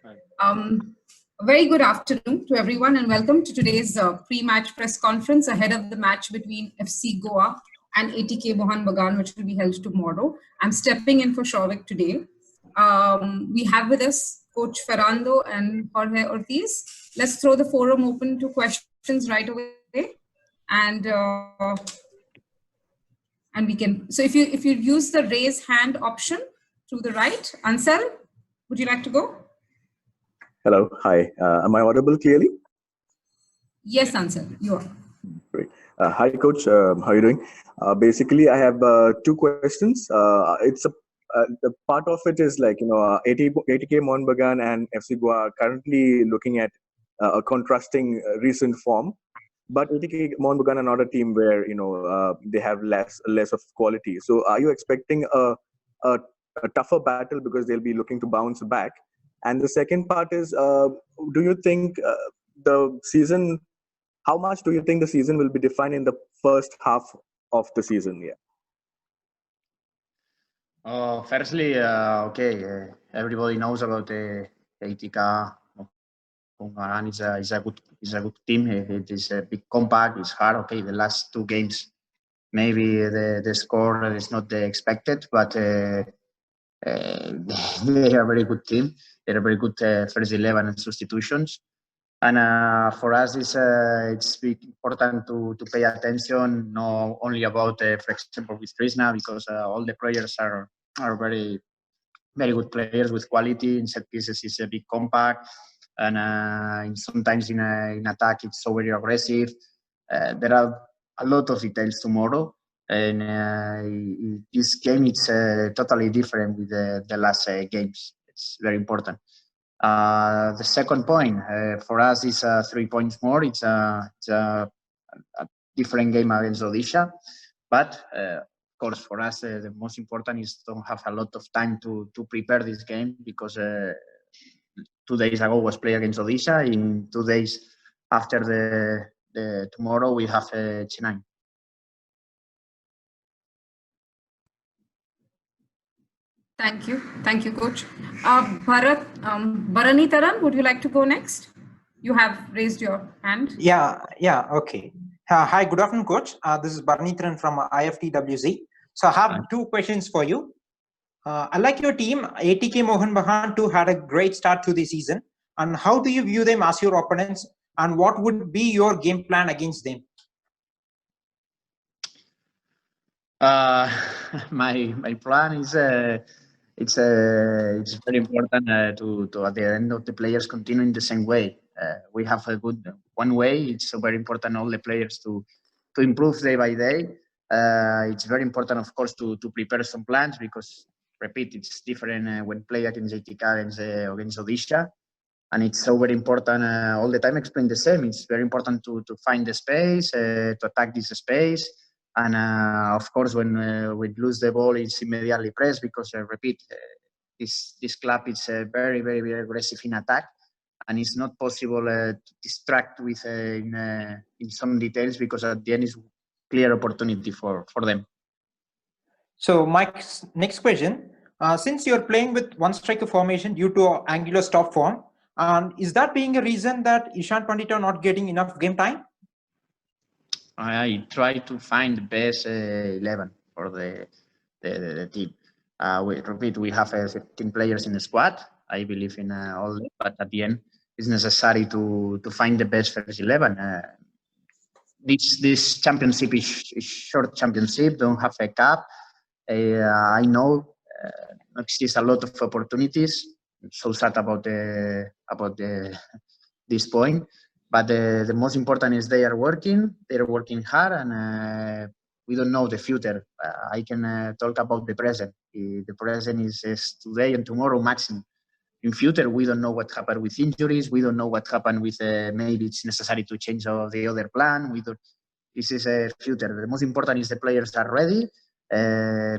A very good afternoon to everyone and welcome to today's pre-match press conference ahead of the match between FC Goa and ATK Mohun Bagan, which will be held tomorrow. I'm stepping in for Shavik today. We have with us Coach Ferrando and Jorge Ortiz. Let's throw the forum open to questions right away. And we can, so if you use the raise hand option to the right, Ansel, would you like to go? Hello, hi. Am I audible clearly? Yes, Ansel, you are. Great. Hi, Coach. How are you doing? Basically, I have two questions. The part of it is like, ATK Mohun Bagan and FC Goa are currently looking at a contrasting recent form. But ATK Mohun Bagan are not a team where, they have less of quality. So are you expecting a tougher battle because they'll be looking to bounce back? And the second part is, do you think the season, how much do you think the season will be defined in the first half of the season? Yeah. Firstly, everybody knows about the ATK Mohun Bagan. It's a good team. It is a big comeback. It's hard. Okay, the last two games, maybe the score is not the expected, but they are a very good team. They're a very good first 11 and substitutions. And for us, it's important to pay attention, not only about, for example, with Krishna, because all the players are very, very good players with quality. In set pieces, it's a big compact. And sometimes in attack, it's so very aggressive. There are a lot of details tomorrow. And this game, it's totally different with the last games. It's very important. The second point for us is 3 points more. It's a different game against Odisha, but of course for us the most important is to have a lot of time to prepare this game, because 2 days ago was play against Odisha. In 2 days after the tomorrow we have Chennai. Thank you, Coach. Bharanitaran, would you like to go next? You have raised your hand. Yeah, okay. Hi, good afternoon, Coach. This is Bharanitaran from IFTWZ. So I have two questions for you. I like your team, ATK Mohun Bagan, too, had a great start to the season. And how do you view them as your opponents? And what would be your game plan against them? My plan is it's very important to at the end of the players continue in the same way. We have a good one way. It's very important all the players to improve day by day. It's very important, of course, to prepare some plans, because repeat, it's different when play against ATK against Odisha. And it's so very important all the time explain the same. It's very important to find the space, to attack this space. And of course, when we lose the ball, it's immediately pressed, because repeat, this club is very, very, very aggressive in attack, and it's not possible to distract with in some details, because at the end is clear opportunity for them. So my next question, since you're playing with one striker formation due to Angular stop form, is that being a reason that Ishan Pandit are not getting enough game time? I try to find the best 11 for the team. We have 15 players in the squad. I believe in all, but at the end, it's necessary to find the best first 11. This championship is short championship. Don't have a cup. I know exists a lot of opportunities. I'm so sad about this point. But the most important is they are working hard, and we don't know the future. I can talk about the present. The present is today and tomorrow maximum. In future, we don't know what happened with injuries. We don't know what happened with maybe it's necessary to change the other plan. This is a future. The most important is the players are ready,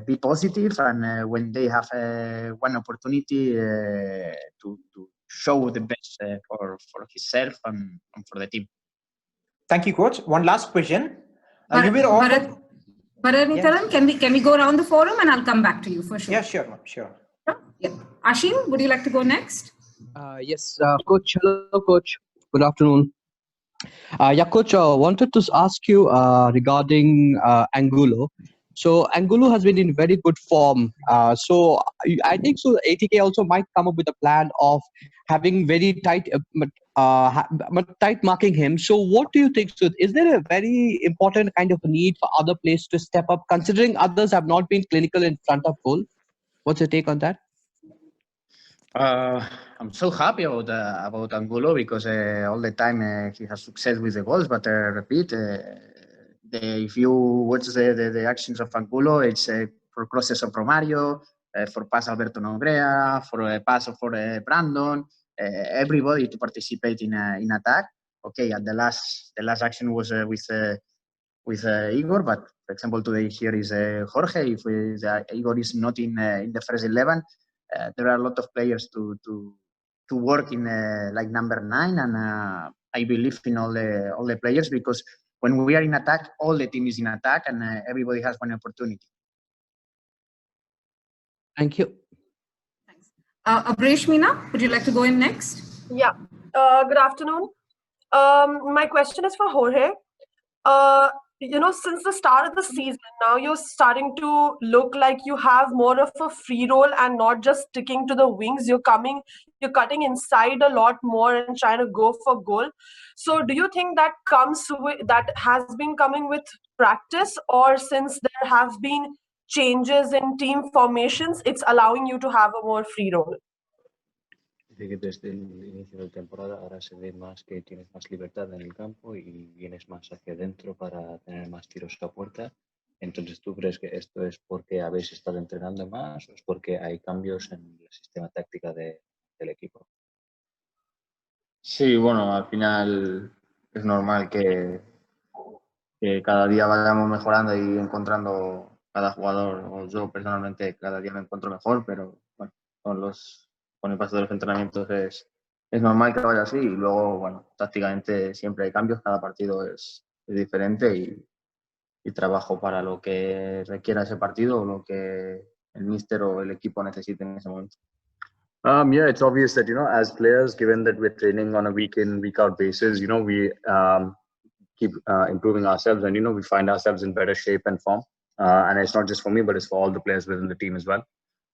be positive, and when they have one opportunity to show the best for himself and for the team. Thank you, Coach. One last question. Bharanitaran, can we go around the forum, and I'll come back to you for sure. Yeah, sure. Yeah. Ashim, would you like to go next? Yes, Coach. Hello, Coach. Good afternoon. Yeah, Coach, wanted to ask you regarding Angulo. So Angulo has been in very good form. I think so. ATK also might come up with a plan of having very tight, tight marking him. So what do you think? So is there a very important kind of need for other players to step up, considering others have not been clinical in front of goal? What's your take on that? I'm so happy about Angulo because all the time he has success with the goals. But repeat, if you watch the actions of Angulo, it's for crosses of Romario, for pass Alberto Nogrea, for a pass for Brandon, everybody to participate in attack. Okay, and the last action was with Igor, but for example today here is Jorge. If Igor is not in the first 11. There are a lot of players to work in like number 9, and I believe in all the players because when we are in attack, all the team is in attack, and everybody has one opportunity. Thank you. Thanks. Abresh Meena, would you like to go in next? Yeah. Good afternoon. My question is for Jorge. Since the start of the season, now you're starting to look like you have more of a free role and not just sticking to the wings. You're cutting inside a lot more and trying to go for goal. So do you think that has been coming with practice, or since there have been changes in team formations, it's allowing you to have a more free role? Que desde el inicio de la temporada ahora se ve más que tienes más libertad en el campo y vienes más hacia adentro para tener más tiros a puerta. Entonces, ¿tú crees que esto es porque habéis estado entrenando más o es porque hay cambios en el sistema táctico del equipo? Sí, bueno, al final es normal que cada día vayamos mejorando y encontrando cada jugador, o yo personalmente cada día me encuentro mejor, pero bueno, con el paso de los entrenamientos es normal que vaya así y luego, bueno, tácticamente siempre hay cambios, cada partido es diferente y trabajo para lo que requiera ese partido o lo que el míster o el equipo necesite en ese momento. Yeah, it's obvious that, as players, given that we're training on a week in, week out basis, we keep improving ourselves and, we find ourselves in better shape and form. And it's not just for me, but it's for all the players within the team as well.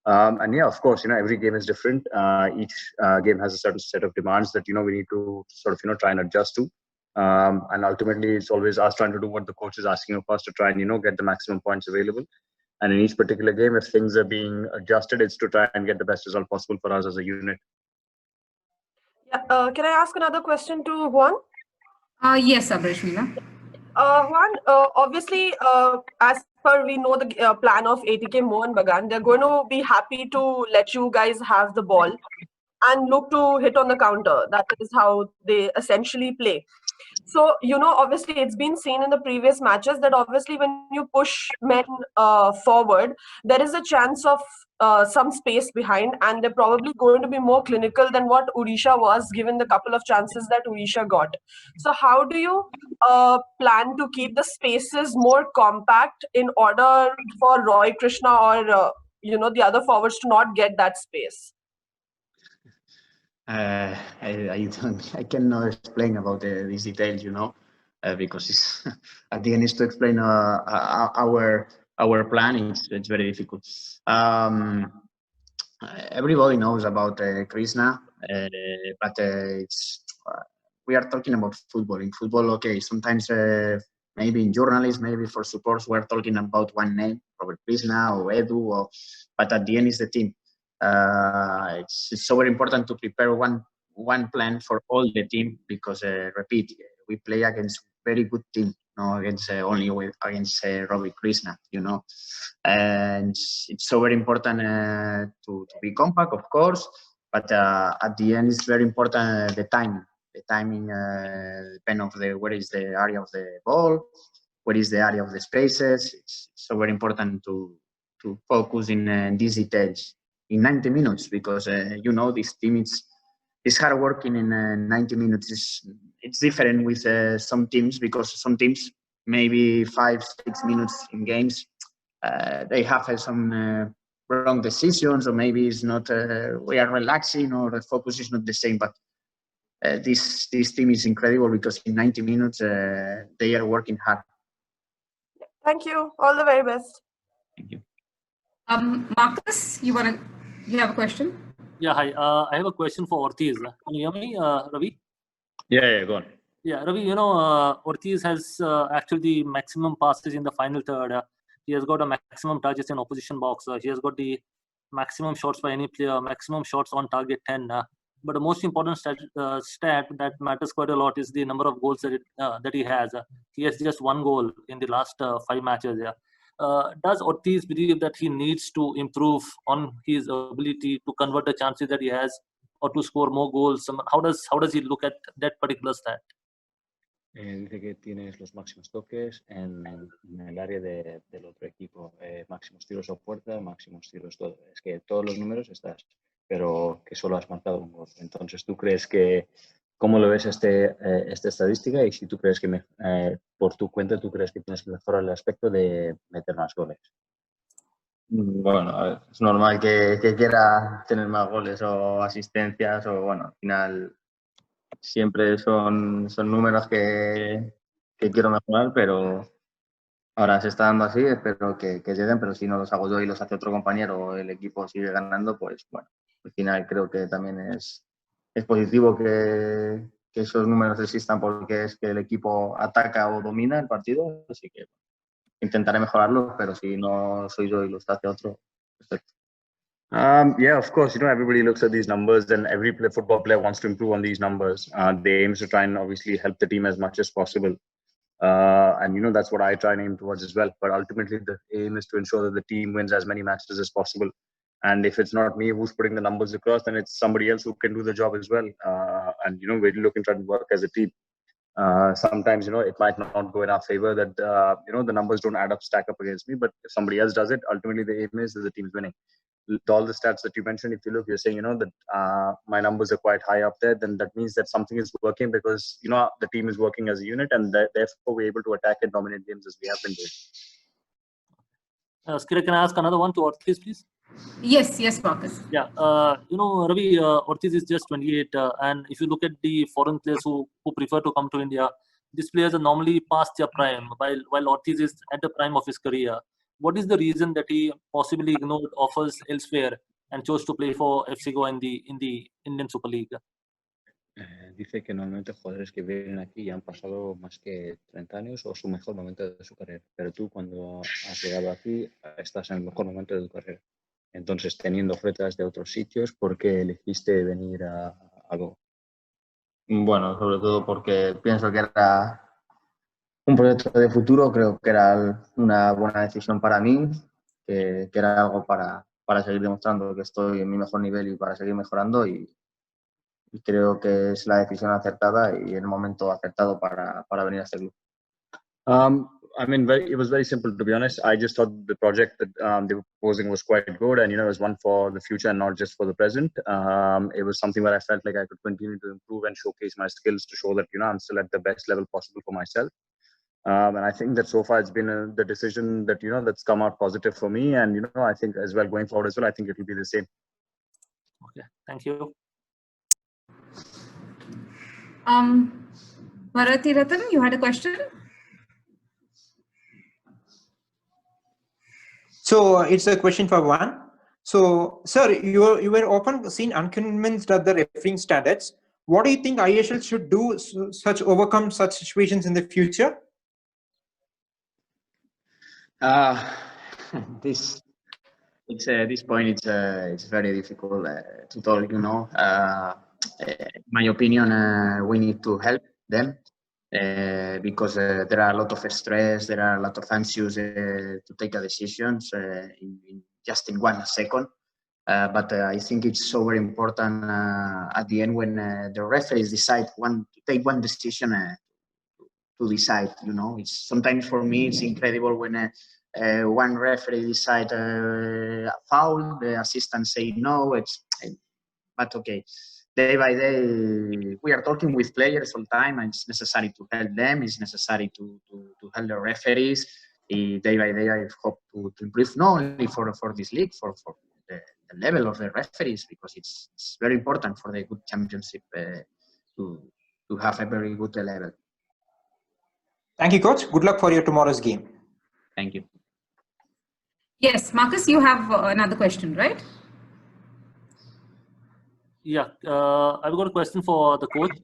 And yeah, of course, every game is different. Each game has a certain set of demands that, we need to sort of, try and adjust to. And ultimately, it's always us trying to do what the coach is asking of us to try and, get the maximum points available. And in each particular game, if things are being adjusted, it's to try and get the best result possible for us as a unit. Yeah, can I ask another question to Juan? Yes, Abresh Meena. Juan, obviously, as per we know the plan of ATK Mohun Bagan, they're going to be happy to let you guys have the ball and look to hit on the counter. That is how they essentially play. So, obviously it's been seen in the previous matches that obviously when you push men forward, there is a chance of some space behind, and they're probably going to be more clinical than what Odisha was, given the couple of chances that Odisha got. So how do you plan to keep the spaces more compact in order for Roy Krishna or, the other forwards to not get that space? I cannot explain about these details, because it's at the end is to explain our plan. It's very difficult. Everybody knows about Krishna, but we are talking about football. In football, okay, sometimes maybe in journalists, maybe for supports, we're talking about one name, Robert Krishna or Edu, but at the end is the team. It's so very important to prepare one plan for all the team because, repeat, we play against very good team, against only against Robbie Krishna, and it's so very important to be compact, of course, but at the end it's very important the timing depend of where is the area of the ball, where is the area of the spaces. It's so very important to focus in these details in 90 minutes because this team is hard working in 90 minutes. It's different with some teams because some teams maybe 5-6 minutes in games they have some wrong decisions, or maybe it's not we are relaxing, or the focus is not the same. But this team is incredible because in 90 minutes they are working hard. Thank you. All the very best. Thank you. Marcus, you have a question? Yeah, hi. I have a question for Ortiz. Can you hear me, Ravi? Yeah, go on. Yeah, Ravi, Ortiz has actually the maximum passes in the final third. He has got a maximum touches in opposition box. He has got the maximum shots by any player, maximum shots on target 10. But the most important stat that matters quite a lot is the number of goals that he has. He has just 1 goal in the last 5 matches. Does Ortiz believe that he needs to improve on his ability to convert the chances that he has, or to score more goals? How does he look at that particular stat? Dice que tienes los máximos toques en el área del otro equipo, máximos tiros a puerta, máximos tiros todo. Es que todos los números estás, pero que solo has marcado 1 gol. Entonces, ¿tú crees que, cómo lo ves esta estadística? Y si tú crees que por tu cuenta, tú crees que tienes que mejorar el aspecto de meter más goles. Bueno, a ver, es normal que quiera tener más goles o asistencias, o bueno, al final siempre son números que quiero mejorar, pero ahora se está dando así, espero que lleguen, pero si no los hago yo y los hace otro compañero o el equipo sigue ganando, pues bueno, al final creo que también es positivo que esos números existan, porque es que el equipo ataca o domina el partido, así que intentaré mejorarlos, pero si no soy yo y los hace otro, perfecto. Yeah, of course. Everybody looks at these numbers, and every football player wants to improve on these numbers. The aim is to try and obviously help the team as much as possible. And that's what I try and aim towards as well. But ultimately, the aim is to ensure that the team wins as many matches as possible. And if it's not me who's putting the numbers across, then it's somebody else who can do the job as well. And we're looking to try and work as a team. Sometimes it might not go in our favor that the numbers don't stack up against me. But if somebody else does it, ultimately the aim is that the team's winning. All the stats that you mentioned, if you look, you're saying that my numbers are quite high up there, then that means that something is working, because the team is working as a unit, and therefore we're able to attack and dominate games as we have been doing. Skira, can I ask another one to Ortiz, please? Yes, Marcus. Yeah, Ravi, Ortiz is just 28, and if you look at the foreign players who prefer to come to India, these players are normally past their prime, while Ortiz is at the prime of his career. What is the reason that he possibly ignored offers elsewhere and chose to play for FC Goa in the Indian Super League? Dice que normalmente jugadores que vienen aquí ya han pasado más que 30 años o su mejor momento de su carrera. Pero tú, cuando has llegado aquí, estás en el mejor momento de tu carrera. Entonces, teniendo ofertas de otros sitios, ¿por qué elegiste venir a Goa? Bueno, sobre todo porque pienso que era un proyecto de futuro, creo que era una buena decisión para mí, que era algo para seguir demostrando que estoy en mi mejor nivel y para seguir mejorando, y creo que es la decisión acertada y el momento acertado para venir a este club. It was very simple, to be honest. I just thought the project that they were proposing was quite good, and it was one for the future and not just for the present. It was something where I felt like I could continue to improve and showcase my skills to show that I'm still at the best level possible for myself. And I think that so far it's been the decision that that's come out positive for me, and I think as well going forward as well, I think it will be the same. Okay, thank you. Bharati Ratan, you had a question? So it's a question for Juan. So, sir, you were often seen unconvinced at the refereeing standards. What do you think ISL should do overcome such situations in the future? This point it's very difficult to talk. In my opinion, we need to help them because there are a lot of stress, there are a lot of anxious to take a decisions just in 1 second. But I think it's so very important at the end when the referees decide to take one decision to decide. It's sometimes for me it's incredible when one referee decide a foul, the assistant say no. But okay. Day by day, we are talking with players all the time, and it's necessary to help them. It's necessary to help the referees day by day I hope to improve, not only for this league, for the level of the referees, because it's very important for the good championship to have a very good level. Thank you, coach. Good luck for your tomorrow's game. Thank you. Yes, Marcus, you have another question, right? Yeah, I've got a question for the coach.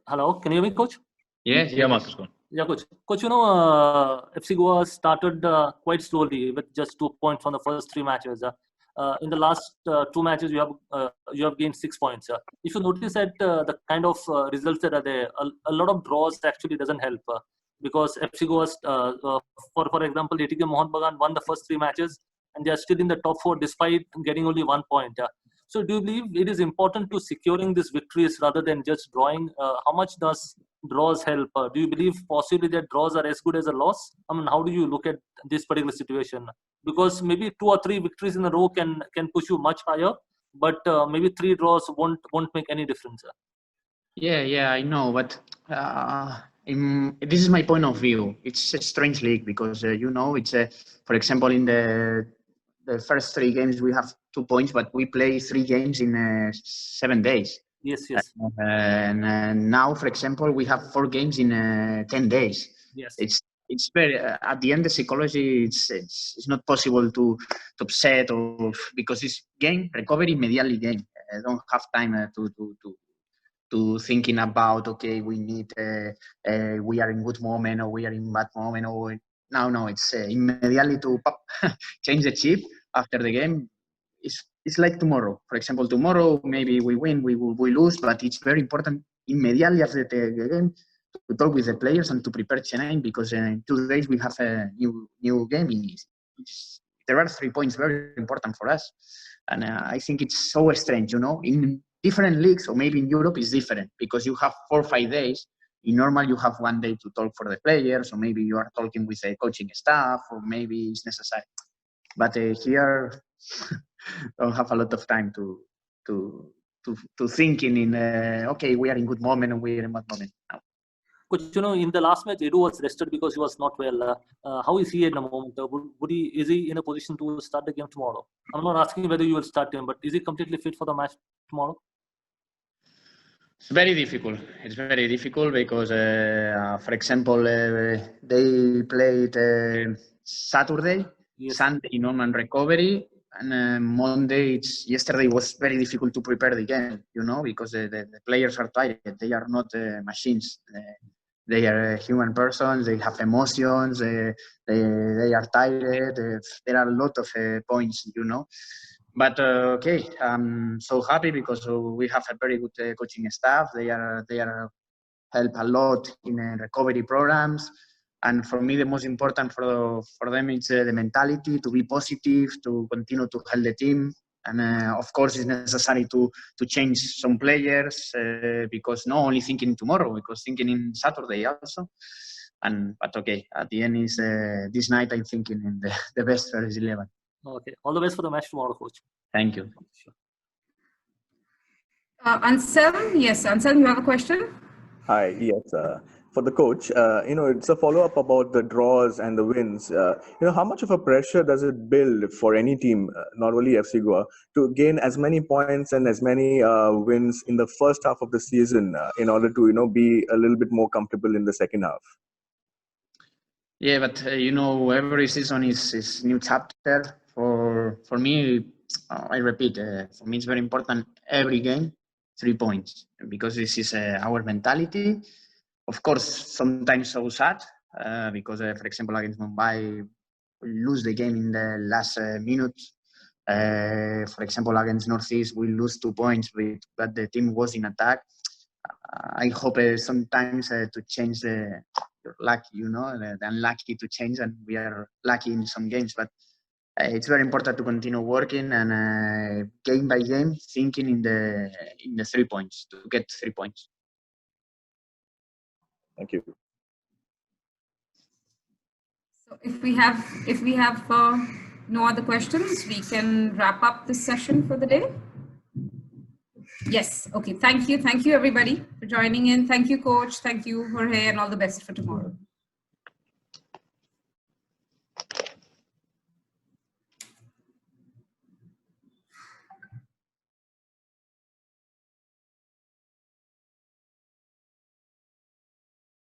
Hello, can you hear me, coach? Yes, yeah, Marcus. Yeah, coach. Coach, FC Goa started quite slowly with just 2 points from the first 3 matches. In the last 2 matches, you have gained 6 points. If you notice that the kind of results that are there, a lot of draws actually doesn't help because FC Goa, for example, ATK Mohun Bagan won the first 3 matches and they are still in the top 4 despite getting only 1 point. So do you believe it is important to securing these victories rather than just drawing? How much does draws help? Do you believe possibly that draws are as good as a loss? I mean, how do you look at this particular situation? Because maybe 2 or 3 victories in a row can push you much higher, but maybe 3 draws won't make any difference. Yeah, I know, but this is my point of view. It's a strange league because it's for example, in the first 3 games we have 2 points, but we play 3 games in 7 days. Yes. And now, for example, we have 4 games in 10 days. Yes. It's very at the end the psychology. It's not possible to upset or because it's game recovery immediately game. I don't have time to thinking about okay we need we are in good moment or we are in bad moment or no it's immediately to pop, change the chip after the game. It's like tomorrow. For example, tomorrow maybe we win, we lose, but it's very important immediately after the game to talk with the players and to prepare training because in 2 days we have a new game. There are 3 points very important for us, and I think it's so strange. In different leagues or maybe in Europe is different because you have 4 or 5 days. In normal, you have 1 day to talk for the players, or maybe you are talking with the coaching staff, or maybe it's necessary. But here, don't have a lot of time to thinking in okay, we are in good moment and we are in bad moment now. Coach, in the last match, Edu was rested because he was not well. How is he at the moment? Is he in a position to start the game tomorrow? I'm not asking whether you will start him, but is he completely fit for the match tomorrow? It's very difficult. It's very difficult because, for example, they played Saturday, Yes. Sunday normal recovery, and Monday. Yesterday was very difficult to prepare the game, because the players are tired. They are not machines. They are human persons. They have emotions. They are tired. There are a lot of points, But okay, I'm so happy because we have a very good coaching staff. They are help a lot in recovery programs. And for me, the most important for them is the mentality to be positive, to continue to help the team. And of course, it's necessary to change some players because not only thinking tomorrow, because thinking in Saturday also. But okay, at the end is this night I'm thinking in the best first 11. Okay, all the best for the match tomorrow, coach. Thank you. Sure. Anselm, yes, Anselm, you have a question? Hi, yes. For the coach, it's a follow-up about the draws and the wins. How much of a pressure does it build for any team, not only FC Goa, to gain as many points and as many wins in the first half of the season in order to, be a little bit more comfortable in the second half? Yeah, but every season is new chapter. For me, I repeat, for me it's very important every game 3 points because this is our mentality. Of course, sometimes so sad because, for example, against Mumbai, we lose the game in the last minute. For example, against Northeast, we lose 2 points, but the team was in attack. I hope sometimes to change the lucky, the unlucky to change, and we are lucky in some games. But it's very important to continue working and game by game thinking in the 3 points to get 3 points. Thank you. So if we have no other questions, we can wrap up this session for the day. Yes. Okay. Thank you. Thank you, everybody, for joining in. Thank you, coach. Thank you, Jorge, and all the best for tomorrow.